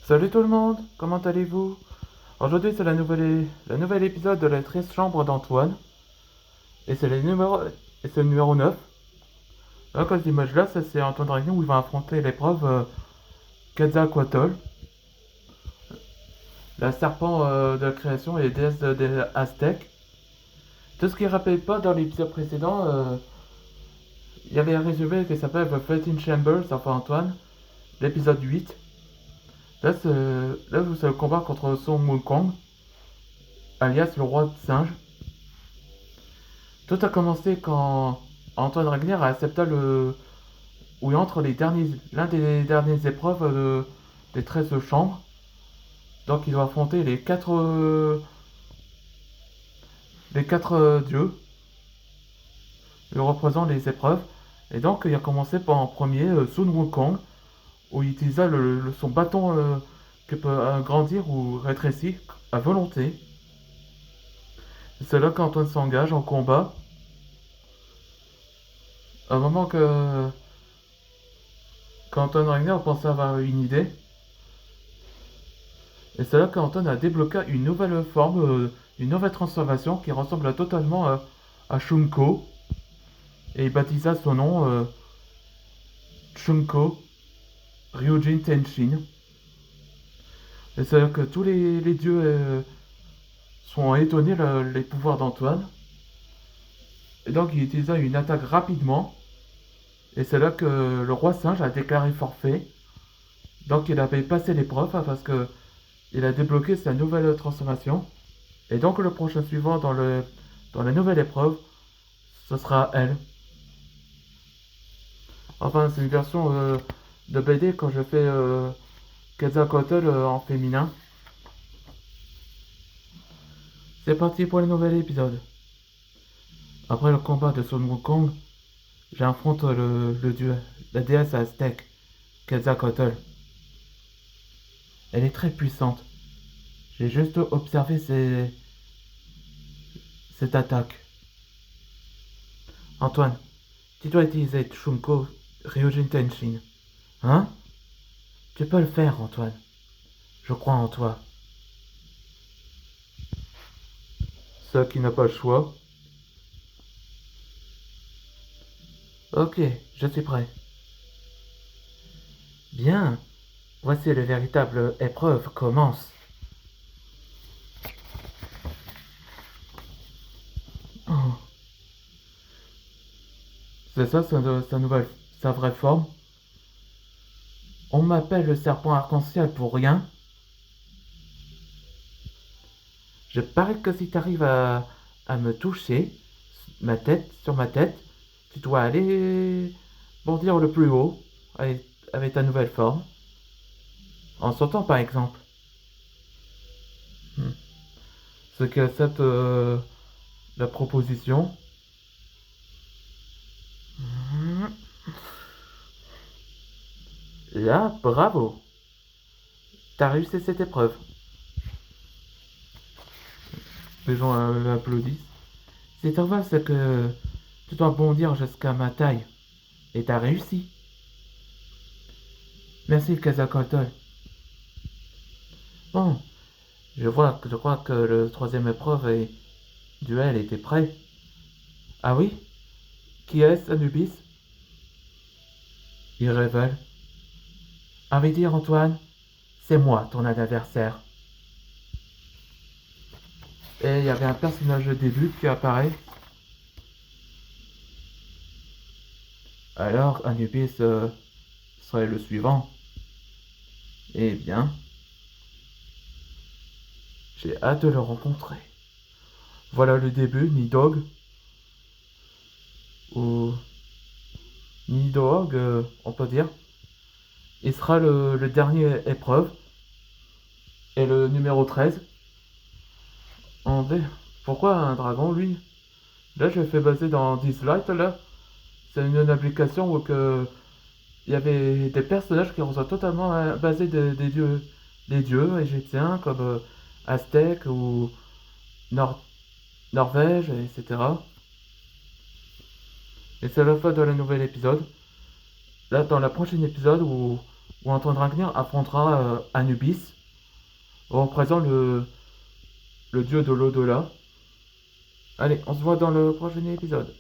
Salut tout le monde, comment allez-vous? Aujourd'hui c'est la nouvelle épisode de la 13 chambre d'Antoine et c'est le numéro 9. Là, quand je dis match là, ça c'est Antoine Dragnon où il va affronter l'épreuve Quetzalcoatl, la serpent de la création et déesse des Aztèques. Tout ce qui ne rappelle pas dans l'épisode précédent, il y avait un résumé qui s'appelle The 13 Chambers of Antoine, l'épisode 8. Là, c'est le combat contre Sun Wukong, alias le roi singe. Tout a commencé quand Antoine Ragnier a accepté où il entre l'un des dernières épreuves des 13 chambres. Donc il doit affronter les quatre dieux. Il représente les épreuves. Et donc il a commencé par en premier Sun Wukong, où il utilisa son bâton qui peut agrandir ou rétrécir à volonté. C'est là qu'Antoine s'engage en combat. À un moment qu'Antoine Ragnier pensait avoir une idée, et c'est là qu'Anton a débloqué une nouvelle forme, une nouvelle transformation qui ressemble totalement à Shunko. Et il baptisa son nom Shunko Ryujin Tenshin. Et c'est là que tous les dieux sont étonnés les pouvoirs d'Antoine. Et donc il utilisa une attaque rapidement. Et c'est là que le roi singe a déclaré forfait. Donc il avait passé l'épreuve parce que il a débloqué sa nouvelle transformation. Et donc le prochain suivant dans la nouvelle épreuve, ce sera elle. Enfin, c'est une version de BD quand je fais Quetzalcoatl en féminin. C'est parti pour le nouvel épisode. Après le combat de Sun Wukong, j'affronte le dieu, la déesse aztèque, Quetzalcoatl. Elle est très puissante. J'ai juste observé cette attaque. Antoine, tu dois utiliser Shunko Ryujin Tenshin. Hein? Tu peux le faire, Antoine. Je crois en toi. Ceux qui n'a pas le choix. Ok, je suis prêt. Bien, voici la véritable épreuve commence. Oh, c'est ça sa vraie forme. On m'appelle le serpent arc-en-ciel pour rien. Je parie que si t'arrives à me toucher, sur ma tête, tu dois aller bondir le plus haut avec ta nouvelle forme. En sautant par exemple. Hmm. Ceux qui acceptent la proposition. Hmm. Là, bravo. T'as réussi cette épreuve. Les gens applaudissent. C'est normal, c'est que tu dois bondir jusqu'à ma taille. Et t'as réussi. Merci, Kazakoto. Bon, je crois que le troisième épreuve et duel était prêt. Ah oui? Qui est-ce, Anubis? Il révèle. À vrai dire, Antoine, c'est moi, ton adversaire. Et il y avait un personnage de début qui apparaît. Alors, Anubis serait le suivant. Eh bien, j'ai hâte de le rencontrer. Voilà le début, Nidog. Ou Nidog, on peut dire. Il sera le dernier épreuve. Et le numéro 13. En D. Pourquoi un dragon, lui? Là, je le fais baser dans Dislight, là. C'est une application où il y avait des personnages qui sont totalement basés des dieux égyptiens, comme Aztèques ou Nor- Norvège, etc. Et c'est la fin de la nouvelle épisode. Là, dans la prochaine épisode où où Antoine Ragnar affrontera Anubis, représentant le dieu de l'au-delà. Allez, on se voit dans le prochain épisode.